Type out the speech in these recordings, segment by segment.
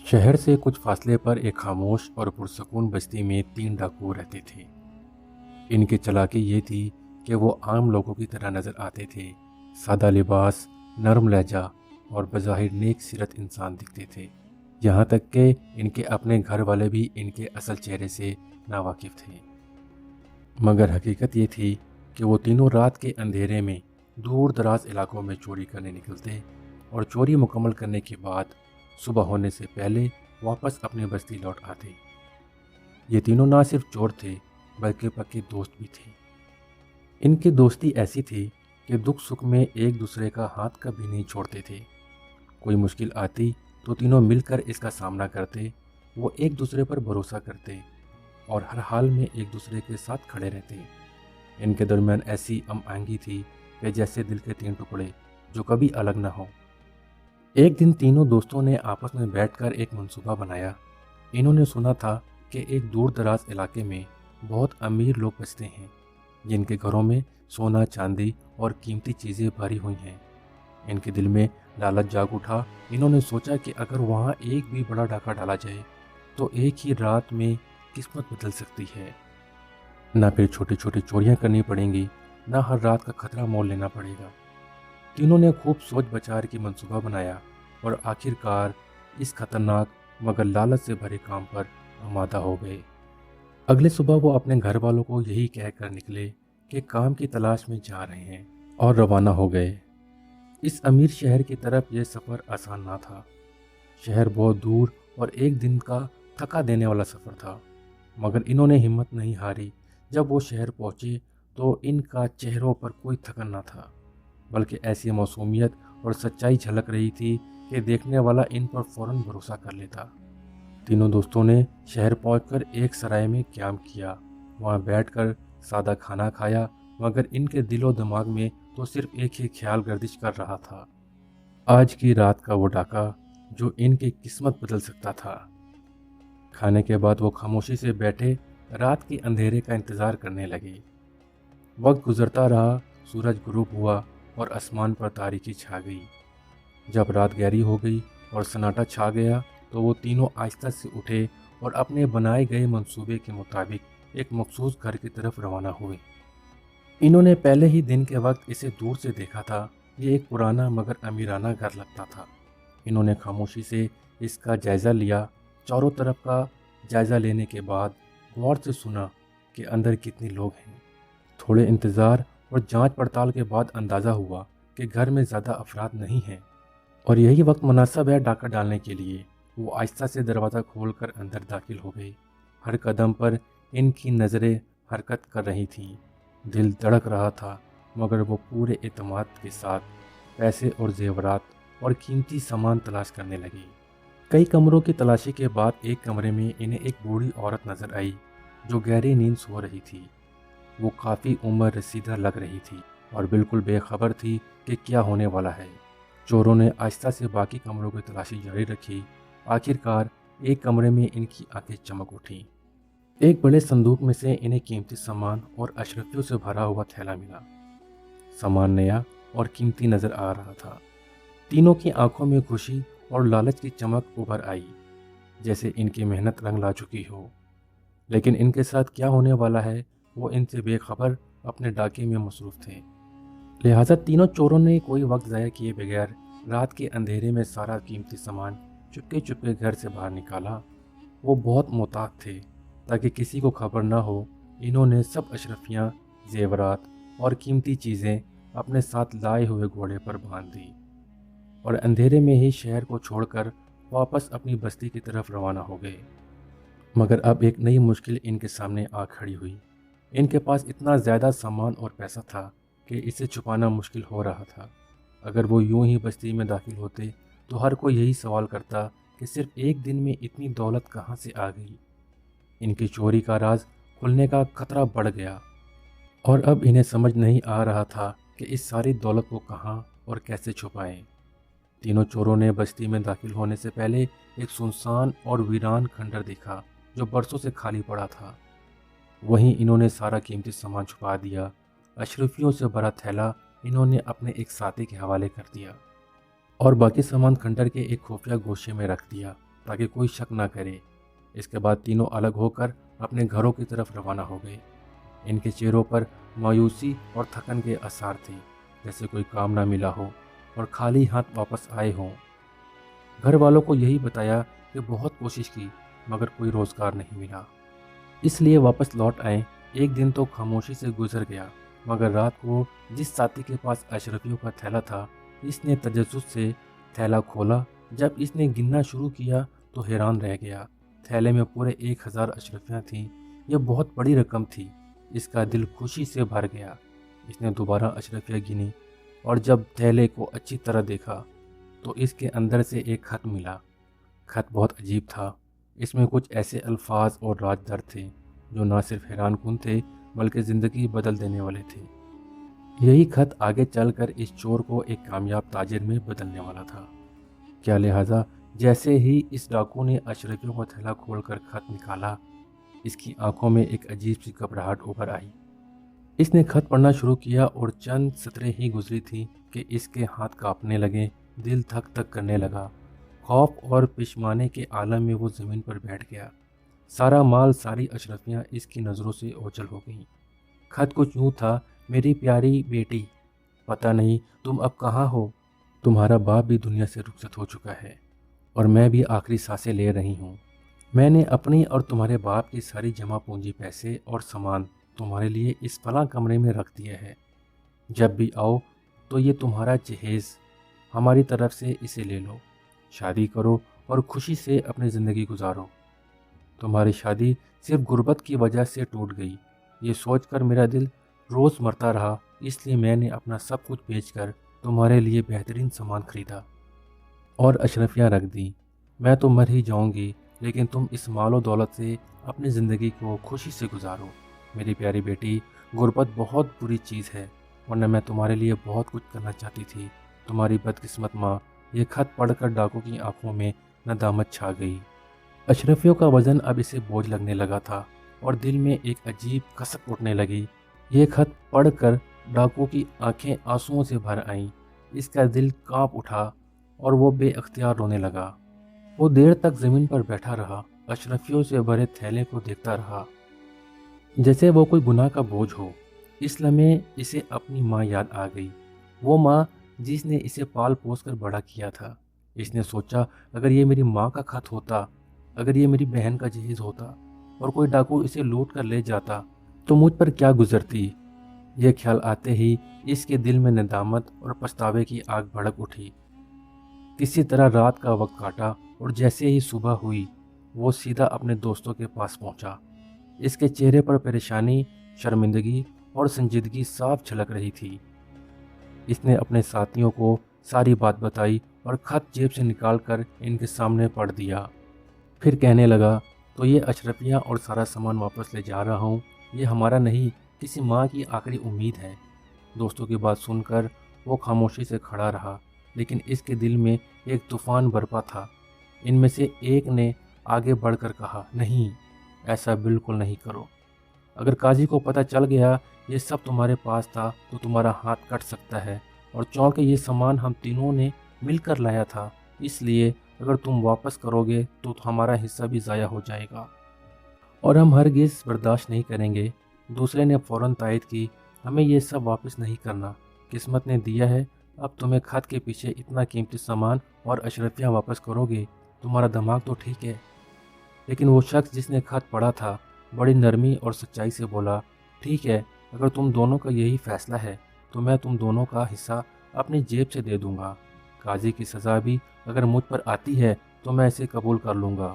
شہر سے کچھ فاصلے پر ایک خاموش اور پرسکون بستی میں 3 ڈاکو رہتے تھے۔ ان کی چالاکی یہ تھی کہ وہ عام لوگوں کی طرح نظر آتے تھے، سادہ لباس، نرم لہجہ اور بظاہر نیک سیرت انسان دکھتے تھے، یہاں تک کہ ان کے اپنے گھر والے بھی ان کے اصل چہرے سے ناواقف تھے۔ مگر حقیقت یہ تھی کہ وہ تینوں رات کے اندھیرے میں دور دراز علاقوں میں چوری کرنے نکلتے اور چوری مکمل کرنے کے بعد صبح ہونے سے پہلے واپس اپنی بستی لوٹ آتے۔ یہ تینوں نہ صرف چور تھے بلکہ پکے دوست بھی تھے۔ ان کی دوستی ایسی تھی کہ دکھ سکھ میں ایک دوسرے کا ہاتھ کبھی نہیں چھوڑتے تھے۔ کوئی مشکل آتی تو تینوں مل کر اس کا سامنا کرتے، وہ ایک دوسرے پر بھروسہ کرتے اور ہر حال میں ایک دوسرے کے ساتھ کھڑے رہتے۔ ان کے درمیان ایسی آہنگی تھی کہ جیسے دل کے 3 ٹکڑے جو کبھی الگ نہ ہوں۔ ایک دن تینوں دوستوں نے آپس میں بیٹھ کر ایک منصوبہ بنایا۔ انہوں نے سنا تھا کہ ایک دور دراز علاقے میں بہت امیر لوگ بستے ہیں جن کے گھروں میں سونا، چاندی اور قیمتی چیزیں بھری ہوئی ہیں۔ ان کے دل میں لالچ جاگ اٹھا۔ انہوں نے سوچا کہ اگر وہاں ایک بھی بڑا ڈاکہ ڈالا جائے تو ایک ہی رات میں قسمت بدل سکتی ہے۔ نہ پھر چھوٹی چھوٹی چوریاں کرنی پڑیں گی، نہ ہر رات کا خطرہ مول لینا پڑے گا۔ تینوں نے خوب سوچ بچار کی منصوبہ بنایا اور آخر کار اس خطرناک مگر لالچ سے بھرے کام پر آمادہ ہو گئے۔ اگلے صبح وہ اپنے گھر والوں کو یہی کہہ کر نکلے کہ کام کی تلاش میں جا رہے ہیں اور روانہ ہو گئے۔ اس امیر شہر کی طرف یہ سفر آسان نہ تھا۔ شہر بہت دور اور ایک دن کا تھکا دینے والا سفر تھا، مگر انہوں نے ہمت نہیں ہاری۔ جب وہ شہر پہنچے تو ان کا چہروں پر کوئی تھکن نہ تھا، بلکہ ایسی معصومیت اور سچائی جھلک رہی تھی کہ دیکھنے والا ان پر فوراً بھروسہ کر لیتا۔ تینوں دوستوں نے شہر پہنچ کر ایک سرائے میں قیام کیا۔ وہاں بیٹھ کر سادہ کھانا کھایا، مگر ان کے دل و دماغ میں تو صرف ایک ہی خیال گردش کر رہا تھا، آج کی رات کا وہ ڈاکہ جو ان کی قسمت بدل سکتا تھا۔ کھانے کے بعد وہ خاموشی سے بیٹھے رات کے اندھیرے کا انتظار کرنے لگے۔ وقت گزرتا رہا، سورج غروب ہوا اور آسمان پر تاریکی چھا گئی۔ جب رات گہری ہو گئی اور سناٹا چھا گیا تو وہ تینوں آہستہ سے اٹھے اور اپنے بنائے گئے منصوبے کے مطابق ایک مخصوص گھر کی طرف روانہ ہوئے۔ انہوں نے پہلے ہی دن کے وقت اسے دور سے دیکھا تھا۔ یہ ایک پرانا مگر امیرانہ گھر لگتا تھا۔ انہوں نے خاموشی سے اس کا جائزہ لیا۔ چاروں طرف کا جائزہ لینے کے بعد غور سے سنا کہ اندر کتنے لوگ ہیں۔ تھوڑے انتظار اور جانچ پڑتال کے بعد اندازہ ہوا کہ گھر میں زیادہ افراد نہیں ہیں اور یہی وقت مناسب ہے ڈاکہ ڈالنے کے لیے۔ وہ آہستہ سے دروازہ کھول کر اندر داخل ہو گئے۔ ہر قدم پر ان کی نظریں حرکت کر رہی تھیں، دل دھڑک رہا تھا، مگر وہ پورے اعتماد کے ساتھ پیسے اور زیورات اور قیمتی سامان تلاش کرنے لگے۔ کئی کمروں کی تلاشی کے بعد ایک کمرے میں انہیں ایک بوڑھی عورت نظر آئی جو گہری نیند سو رہی تھی۔ وہ کافی عمر رسیدہ لگ رہی تھی اور بالکل بے خبر تھی کہ کیا ہونے والا ہے۔ چوروں نے آہستہ سے باقی کمروں کی تلاشی جاری رکھی۔ آخر کار ایک کمرے میں ان کی آنکھیں چمک اٹھیں۔ ایک بڑے صندوق میں سے انہیں قیمتی سامان اور اشرفیوں سے بھرا ہوا تھیلا ملا۔ سامان نیا اور قیمتی نظر آ رہا تھا۔ تینوں کی آنکھوں میں خوشی اور لالچ کی چمک ابھر آئی، جیسے ان کی محنت رنگ لا چکی ہو۔ لیکن ان کے ساتھ کیا ہونے والا ہے وہ ان سے بے خبر اپنے ڈاکے میں مصروف تھے۔ لہٰذا تینوں چوروں نے کوئی وقت ضائع کیے بغیر رات کے اندھیرے میں سارا قیمتی سامان چپکے چپکے گھر سے باہر نکالا۔ وہ بہت محتاط تھے تاکہ کسی کو خبر نہ ہو۔ انہوں نے سب اشرفیاں، زیورات اور قیمتی چیزیں اپنے ساتھ لائے ہوئے گھوڑے پر باندھ دی اور اندھیرے میں ہی شہر کو چھوڑ کر واپس اپنی بستی کی طرف روانہ ہو گئے۔ مگر اب ایک نئی مشکل ان کے سامنے آ کھڑی ہوئی۔ ان کے پاس اتنا زیادہ سامان اور پیسہ تھا کہ اسے چھپانا مشکل ہو رہا تھا۔ اگر وہ یوں ہی بستی میں داخل ہوتے تو ہر کوئی یہی سوال کرتا کہ صرف ایک دن میں اتنی دولت کہاں سے آ گئی۔ ان کی چوری کا راز کھلنے کا خطرہ بڑھ گیا اور اب انہیں سمجھ نہیں آ رہا تھا کہ اس ساری دولت کو کہاں اور کیسے چھپائیں۔ تینوں چوروں نے بستی میں داخل ہونے سے پہلے ایک سنسان اور ویران کھنڈر دیکھا جو برسوں سے خالی پڑا تھا۔ وہیں انہوں نے سارا قیمتی سامان چھپا دیا۔ اشرفیوں سے بھرا تھیلا انہوں نے اپنے ایک ساتھی کے حوالے کر دیا اور باقی سامان کھنڈر کے ایک خفیہ گوشے میں رکھ دیا تاکہ کوئی شک نہ کرے۔ اس کے بعد تینوں الگ ہو کر اپنے گھروں کی طرف روانہ ہو گئے۔ ان کے چہروں پر مایوسی اور تھکن کے آثار تھے، جیسے کوئی کام نہ ملا ہو اور خالی ہاتھ واپس آئے ہوں۔ گھر والوں کو یہی بتایا کہ بہت کوشش کی مگر کوئی روزگار نہیں ملا، اس لیے واپس لوٹ آئے۔ ایک دن تو خاموشی سے گزر گیا، مگر رات کو جس ساتھی کے پاس اشرفیوں کا تھیلا تھا، اس نے تجسس سے تھیلا کھولا۔ جب اس نے گننا شروع کیا تو حیران رہ گیا۔ تھیلے میں پورے 1000 اشرفیاں تھیں۔ یہ بہت بڑی رقم تھی۔ اس کا دل خوشی سے بھر گیا۔ اس نے دوبارہ اشرفیاں گنی اور جب تھیلے کو اچھی طرح دیکھا تو اس کے اندر سے ایک خط ملا۔ خط بہت عجیب تھا۔ اس میں کچھ ایسے الفاظ اور راز در تھے جو نہ صرف حیران کن تھے بلکہ زندگی بدل دینے والے تھے۔ یہی خط آگے چل کر اس چور کو ایک کامیاب تاجر میں بدلنے والا تھا۔ کیا لہٰذا جیسے ہی اس ڈاکو نے اشرفیوں کا تھیلا کھول کر خط نکالا، اس کی آنکھوں میں ایک عجیب سی گھبراہٹ ابھر آئی۔ اس نے خط پڑھنا شروع کیا اور چند سطریں ہی گزری تھی کہ اس کے ہاتھ کانپنے لگے، دل دھک دھک کرنے لگا۔ خوف اور پشیمانی کے عالم میں وہ زمین پر بیٹھ گیا۔ سارا مال، ساری اشرفیاں اس کی نظروں سے اوجھل ہو گئیں۔ خط کچھ یوں تھا: میری پیاری بیٹی، پتہ نہیں تم اب کہاں ہو؟ تمہارا باپ بھی دنیا سے رخصت ہو چکا ہے اور میں بھی آخری سانسیں لے رہی ہوں۔ میں نے اپنی اور تمہارے باپ کی ساری جمع پونجی، پیسے اور سامان تمہارے لیے اس فلاں کمرے میں رکھ دیا ہے۔ جب بھی آؤ تو یہ تمہارا جہیز، ہماری طرف سے اسے لے لو، شادی کرو اور خوشی سے اپنی زندگی گزارو۔ تمہاری شادی صرف غربت کی وجہ سے ٹوٹ گئی، یہ سوچ کر میرا دل روز مرتا رہا، اس لیے میں نے اپنا سب کچھ بیچ کر تمہارے لیے بہترین سامان خریدا اور اشرفیاں رکھ دیں۔ میں تو مر ہی جاؤں گی، لیکن تم اس مال و دولت سے اپنی زندگی کو خوشی سے گزارو۔ میری پیاری بیٹی، غربت بہت بری چیز ہے، ورنہ میں تمہارے لیے بہت کچھ کرنا چاہتی تھی۔ تمہاری بدقسمت ماں۔ یہ خط پڑھ کر ڈاکو کی آنکھوں میں ندامت چھا گئی۔ اشرفیوں کا وزن اب اسے بوجھ لگنے لگا تھا اور دل میں ایک عجیب کسک اٹھنے لگی۔ یہ خط پڑھ کر ڈاکو کی آنکھیں آنسوؤں سے بھر آئیں۔ اس کا دل کانپ اٹھا اور وہ بے اختیار رونے لگا۔ وہ دیر تک زمین پر بیٹھا رہا، اشرفیوں سے بھرے تھیلے کو دیکھتا رہا، جیسے وہ کوئی گناہ کا بوجھ ہو۔ اس لمحے اسے اپنی ماں یاد آ گئی، وہ ماں جس نے اسے پال پوس کر بڑا کیا تھا۔ اس نے سوچا، اگر یہ میری ماں کا خط ہوتا، اگر یہ میری بہن کا جہیز ہوتا اور کوئی ڈاکو اسے لوٹ کر لے جاتا تو مجھ پر کیا گزرتی۔ یہ خیال آتے ہی اس کے دل میں ندامت اور پچھتاوے کی آگ بھڑک اٹھی۔ کسی طرح رات کا وقت کاٹا اور جیسے ہی صبح ہوئی وہ سیدھا اپنے دوستوں کے پاس پہنچا۔ اس کے چہرے پر پریشانی، شرمندگی اور سنجیدگی صاف جھلک رہی تھی۔ اس نے اپنے ساتھیوں کو ساری بات بتائی اور خط جیب سے نکال کر ان کے سامنے پڑھ دیا۔ پھر کہنے لگا، تو یہ اشرفیاں اور سارا سامان واپس لے جا رہا ہوں، یہ ہمارا نہیں، کسی ماں کی آخری امید ہے۔ دوستوں کی بات سن کر وہ خاموشی سے کھڑا رہا، لیکن اس کے دل میں ایک طوفان برپا تھا۔ ان میں سے ایک نے آگے بڑھ کر کہا، نہیں، ایسا بالکل نہیں کرو۔ اگر قاضی کو پتہ چل گیا یہ سب تمہارے پاس تھا تو تمہارا ہاتھ کٹ سکتا ہے، اور چونکہ یہ سامان ہم تینوں نے مل کر لایا تھا، اس لیے اگر تم واپس کرو گے تو ہمارا حصہ بھی ضائع ہو جائے گا اور ہم ہرگز برداشت نہیں کریں گے۔ دوسرے نے فوراً تائید کی، ہمیں یہ سب واپس نہیں کرنا، قسمت نے دیا ہے، اب تمہیں خط کے پیچھے اتنا قیمتی سامان اور اشرفیاں واپس کرو گے، تمہارا دماغ تو ٹھیک ہے۔ لیکن وہ شخص جس نے خط پڑھا تھا بڑی نرمی اور سچائی سے بولا، ٹھیک ہے، اگر تم دونوں کا یہی فیصلہ ہے تو میں تم دونوں کا حصہ اپنی جیب سے دے دوں گا۔ قاضی کی سزا بھی اگر مجھ پر آتی ہے تو میں اسے قبول کر لوں گا،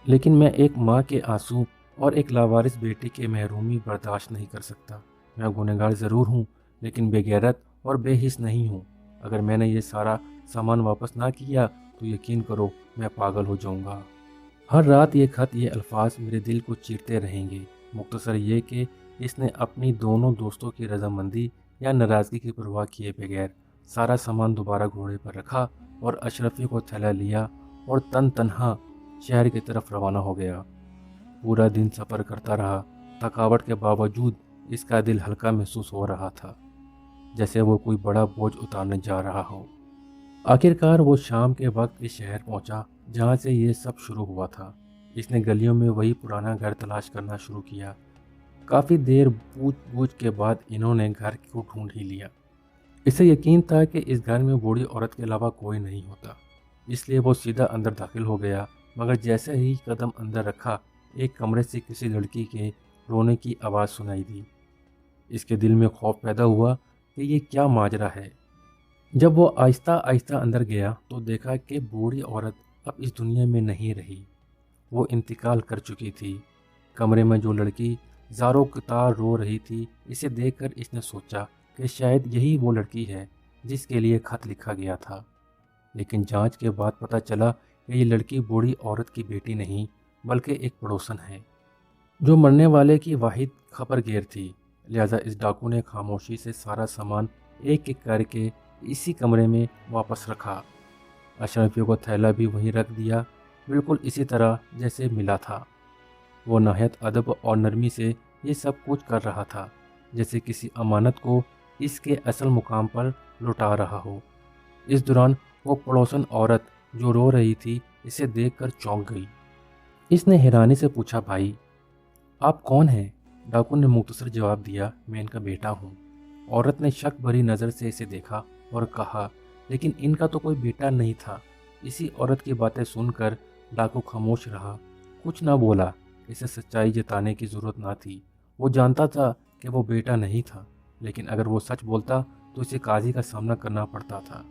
لیکن میں ایک ماں کے آنسو اور ایک لاوارث بیٹی کے محرومی برداشت نہیں کر سکتا۔ میں گنہگار ضرور ہوں، لیکن بے غیرت اور بے حس نہیں ہوں۔ اگر میں نے یہ سارا سامان واپس نہ کیا تو یقین کرو میں پاگل ہو جاؤں گا۔ ہر رات یہ خط، یہ الفاظ میرے دل کو چیرتے رہیں گے۔ مختصر یہ کہ اس نے اپنی دونوں دوستوں کی رضامندی یا ناراضگی کی پرواہ کیے بغیر سارا سامان دوبارہ گھوڑے پر رکھا اور اشرفی کو تھیلا لیا اور تنہا شہر کی طرف روانہ ہو گیا۔ پورا دن سفر کرتا رہا، تھکاوٹ کے باوجود اس کا دل ہلکا محسوس ہو رہا تھا، جیسے وہ کوئی بڑا بوجھ اتارنے جا رہا ہو۔ آخرکار وہ شام کے وقت اس شہر پہنچا جہاں سے یہ سب شروع ہوا تھا۔ اس نے گلیوں میں وہی پرانا گھر تلاش کرنا شروع کیا۔ کافی دیر پوچھ گچھ کے بعد انہوں نے گھر کو ڈھونڈ ہی لیا۔ اسے یقین تھا کہ اس گھر میں بوڑھی عورت کے علاوہ کوئی نہیں ہوتا، اس لیے وہ سیدھا اندر داخل ہو گیا۔ مگر جیسے ہی قدم اندر رکھا، ایک کمرے سے کسی لڑکی کے رونے کی آواز سنائی دی۔ اس کے دل میں خوف پیدا ہوا کہ یہ کیا ماجرا ہے۔ جب وہ آہستہ آہستہ اندر گیا تو دیکھا کہ بوڑھی عورت اب اس دنیا میں نہیں رہی، وہ انتقال کر چکی تھی۔ کمرے میں جو لڑکی زاروں قطار رو رہی تھی، اسے دیکھ کر اس نے سوچا کہ شاید یہی وہ لڑکی ہے جس کے لیے خط لکھا گیا تھا۔ لیکن جانچ کے بعد پتہ چلا کہ یہ لڑکی بوڑھی عورت کی بیٹی نہیں بلکہ ایک پڑوسن ہے جو مرنے والے کی واحد خبرگیر تھی۔ لہذا اس ڈاکو نے خاموشی سے سارا سامان ایک ایک کر کے اسی کمرے میں واپس رکھا۔ اشرفیوں کو تھیلا بھی وہیں رکھ دیا، بالکل اسی طرح جیسے ملا تھا۔ وہ نہایت ادب اور نرمی سے یہ سب کچھ کر رہا تھا، جیسے کسی امانت کو اس کے اصل مقام پر لوٹا رہا ہو۔ اس دوران وہ پڑوسن عورت جو رو رہی تھی اسے دیکھ کر چونک گئی۔ اس نے حیرانی سے پوچھا، بھائی آپ کون ہیں؟ ڈاکو نے مختصر جواب دیا، میں ان کا بیٹا ہوں۔ عورت نے شک بھری نظر سے اسے دیکھا اور کہا، لیکن ان کا تو کوئی بیٹا نہیں تھا۔ اسی عورت کی باتیں سن کر ڈاکو خاموش رہا، کچھ نہ بولا۔ اسے سچائی جتانے کی ضرورت نہ تھی، وہ جانتا تھا کہ وہ بیٹا نہیں تھا، لیکن اگر وہ سچ بولتا تو اسے قاضی کا سامنا کرنا پڑتا تھا۔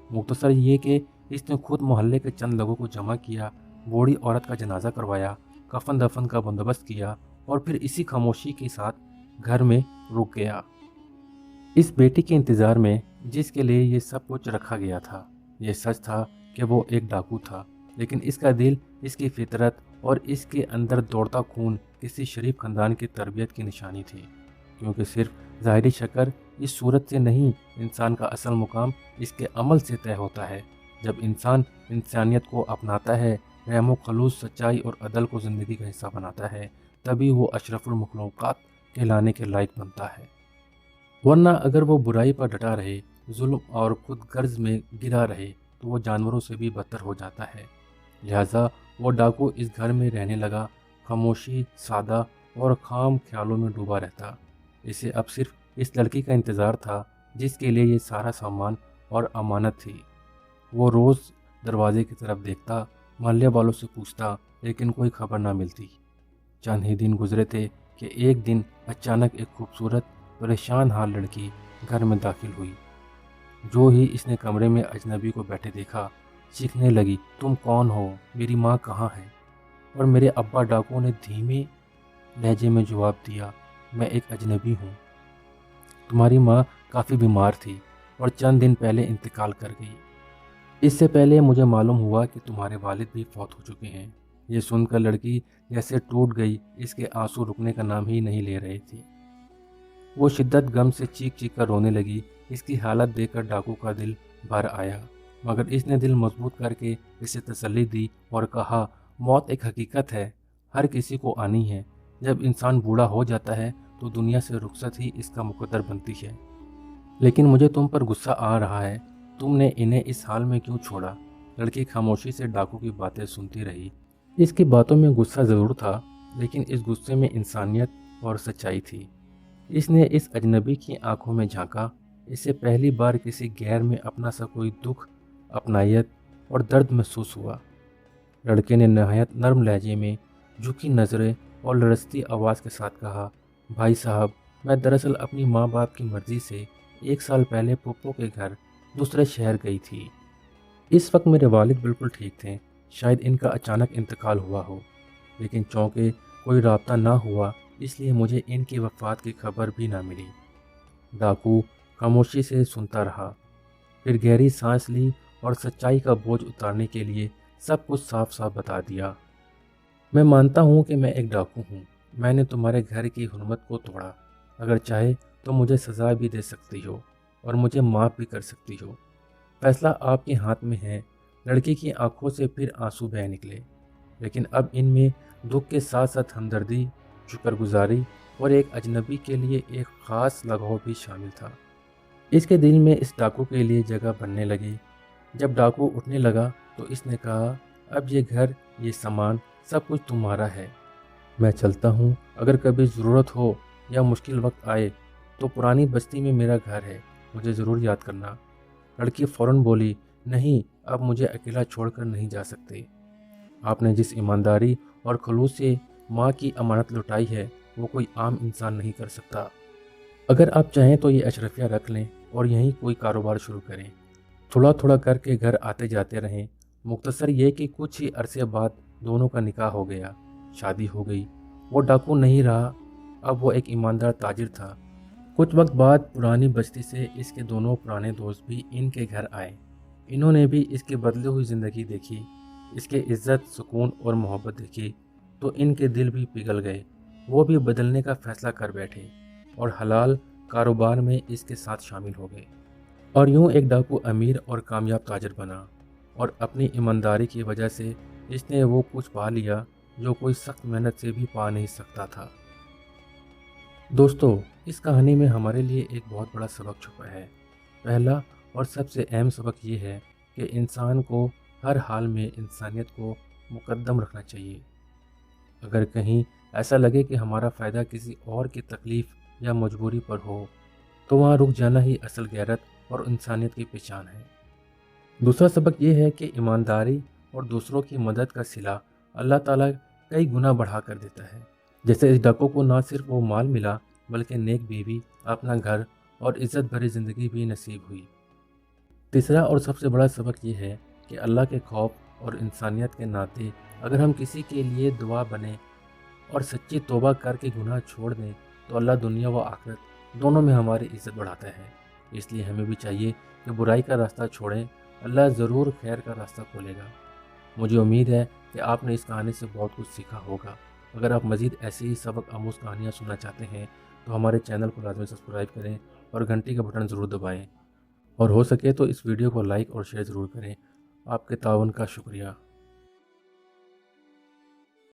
مختصر یہ کہ اس نے خود محلے کے چند لوگوں کو جمع کیا، بوڑھی عورت کا جنازہ کروایا، کفن دفن کا بندوبست کیا اور پھر اسی خاموشی کے ساتھ گھر میں رک گیا، اس بیٹی کے انتظار میں جس کے لیے یہ سب کچھ رکھا گیا تھا۔ یہ سچ تھا کہ وہ ایک ڈاکو تھا، لیکن اس کا دل، اس کی فطرت اور اس کے اندر دوڑتا خون کسی شریف خاندان کی تربیت کی نشانی تھی، کیونکہ صرف ظاہری شکل اس صورت سے نہیں، انسان کا اصل مقام اس کے عمل سے طے ہوتا ہے۔ جب انسان انسانیت کو اپناتا ہے، رحم و خلوص، سچائی اور عدل کو زندگی کا حصہ بناتا ہے، تبھی وہ اشرف المخلوقات کہلانے کے لائق بنتا ہے۔ ورنہ اگر وہ برائی پر ڈٹا رہے، ظلم اور خود غرض میں گرا رہے تو وہ جانوروں سے بھی بدتر ہو جاتا ہے۔ لہٰذا وہ ڈاکو اس گھر میں رہنے لگا، خاموشی، سادہ اور خام خیالوں میں ڈوبا رہتا۔ اسے اب صرف اس لڑکی کا انتظار تھا جس کے لیے یہ سارا سامان اور امانت تھی۔ وہ روز دروازے کی طرف دیکھتا، محلے والوں سے پوچھتا، لیکن کوئی خبر نہ ملتی۔ چند ہی دن گزرے تھے کہ ایک دن اچانک ایک خوبصورت پریشان حال لڑکی گھر میں داخل ہوئی۔ جو ہی اس نے کمرے میں اجنبی کو بیٹھے دیکھا، چیخنے لگی، تم کون ہو؟ میری ماں کہاں ہے؟ اور میرے ابا ڈاکو نے دھیمے لہجے میں جواب دیا، میں ایک اجنبی ہوں۔ تمہاری ماں کافی بیمار تھی اور چند دن پہلے انتقال کر گئی۔ اس سے پہلے مجھے معلوم ہوا کہ تمہارے والد بھی فوت ہو چکے ہیں۔ یہ سن کر لڑکی جیسے ٹوٹ گئی، اس کے آنسو رکنے کا نام ہی نہیں لے رہے تھے۔ وہ شدت غم سے چیخ چیخ کر رونے لگی۔ اس کی حالت دیکھ کر ڈاکو کا دل بھر آیا، مگر اس نے دل مضبوط کر کے اسے تسلی دی اور کہا، موت ایک حقیقت ہے، ہر کسی کو آنی ہے۔ جب انسان بوڑھا ہو جاتا ہے تو دنیا سے رخصت ہی اس کا مقدر بنتی ہے۔ لیکن مجھے تم پر غصہ آ رہا ہے، تم نے انہیں اس حال میں کیوں چھوڑا؟ لڑکی خاموشی سے ڈاکو کی باتیں سنتی رہی۔ اس کی باتوں میں غصہ ضرور تھا، لیکن اس غصے میں انسانیت اور سچائی تھی۔ اس نے اس اجنبی کی آنکھوں میں جھانکا، اسے پہلی بار کسی غیر میں اپنا سا کوئی دکھ، اپنائیت اور درد محسوس ہوا۔ لڑکے نے نہایت نرم لہجے میں، جھکی نظریں اور لرزتی آواز کے ساتھ کہا، بھائی صاحب، میں دراصل اپنی ماں باپ کی مرضی سے 1 سال پہلے پھپھو کے گھر دوسرے شہر گئی تھی۔ اس وقت میرے والد بالکل ٹھیک تھے، شاید ان کا اچانک انتقال ہوا ہو، لیکن چونکہ کوئی رابطہ نہ ہوا اس لیے مجھے ان کی وفات کی خبر بھی نہ ملی۔ ڈاکو خاموشی سے سنتا رہا، پھر گہری سانس لی اور سچائی کا بوجھ اتارنے کے لیے سب کچھ صاف صاف بتا دیا۔ میں مانتا ہوں کہ میں ایک ڈاکو ہوں، میں نے تمہارے گھر کی حرمت کو توڑا، اگر چاہے تو مجھے سزا بھی دے سکتی ہو اور مجھے معاف بھی کر سکتی ہو، فیصلہ آپ کے ہاتھ میں ہے۔ لڑکی کی آنکھوں سے پھر آنسو بہہ نکلے، لیکن اب ان میں دکھ کے ساتھ ساتھ ہمدردی، شکر گزاری اور ایک اجنبی کے لیے ایک خاص لگاؤ بھی شامل تھا۔ اس کے دل میں اس ڈاکو کے لیے جگہ بننے لگی۔ جب ڈاکو اٹھنے لگا تو اس نے کہا، اب یہ گھر، یہ سامان، سب کچھ تمہارا ہے، میں چلتا ہوں، اگر کبھی ضرورت ہو یا مشکل وقت آئے تو پرانی بستی میں میرا گھر ہے، مجھے ضرور یاد کرنا۔ لڑکی فوراً بولی، نہیں، اب مجھے اکیلا چھوڑ کر نہیں جا سکتے۔ آپ نے جس ایمانداری اور خلوص سے ماں کی امانت لوٹائی ہے وہ کوئی عام انسان نہیں کر سکتا۔ اگر آپ چاہیں تو یہ اشرفیہ رکھ لیں اور یہیں کوئی کاروبار شروع کریں، تھوڑا تھوڑا کر کے گھر آتے جاتے رہیں۔ مختصر یہ کہ کچھ ہی عرصے بعد دونوں کا نکاح ہو گیا، شادی ہو گئی۔ وہ ڈاکو نہیں رہا، اب وہ ایک ایماندار تاجر تھا۔ کچھ وقت بعد پرانی بستی سے اس کے دونوں پرانے دوست بھی ان کے گھر آئے۔ انہوں نے بھی اس کی بدلی ہوئی زندگی دیکھی، اس کے عزت، سکون اور محبت دیکھی تو ان کے دل بھی پگھل گئے۔ وہ بھی بدلنے کا فیصلہ کر بیٹھے اور حلال کاروبار میں اس کے ساتھ شامل ہو گئے۔ اور یوں ایک ڈاکو امیر اور کامیاب تاجر بنا، اور اپنی ایمانداری کی وجہ سے اس نے وہ کچھ پا لیا جو کوئی سخت محنت سے بھی پا نہیں سکتا تھا۔ دوستو، اس کہانی میں ہمارے لیے ایک بہت بڑا سبق چھپا ہے۔ پہلا اور سب سے اہم سبق یہ ہے کہ انسان کو ہر حال میں انسانیت کو مقدم رکھنا چاہیے۔ اگر کہیں ایسا لگے کہ ہمارا فائدہ کسی اور کی تکلیف یا مجبوری پر ہو تو وہاں رک جانا ہی اصل غیرت اور انسانیت کی پہچان ہے۔ دوسرا سبق یہ ہے کہ ایمانداری اور دوسروں کی مدد کا صلہ اللہ تعالیٰ کئی گنا بڑھا کر دیتا ہے۔ جیسے اس ڈاکو کو نہ صرف وہ مال ملا بلکہ نیک بیوی، اپنا گھر اور عزت بھری زندگی بھی نصیب ہوئی۔ تیسرا اور سب سے بڑا سبق یہ ہے کہ اللہ کے خوف اور انسانیت کے ناطے اگر ہم کسی کے لیے دعا بنیں اور سچی توبہ کر کے گناہ چھوڑ دیں تو اللہ دنیا و آخرت دونوں میں ہماری عزت بڑھاتا ہے۔ اس لیے ہمیں بھی چاہیے کہ برائی کا راستہ چھوڑیں، اللہ ضرور خیر کا راستہ کھولے گا۔ مجھے امید ہے کہ آپ نے اس کہانی سے بہت کچھ سیکھا ہوگا۔ اگر آپ مزید ایسی ہی سبق آموز کہانیاں سننا چاہتے ہیں تو ہمارے چینل کو لازمی سبسکرائب کریں اور گھنٹی کا بٹن ضرور دبائیں، اور ہو سکے تو اس ویڈیو کو لائک اور شیئر ضرور کریں۔ آپ کے تعاون کا شکریہ۔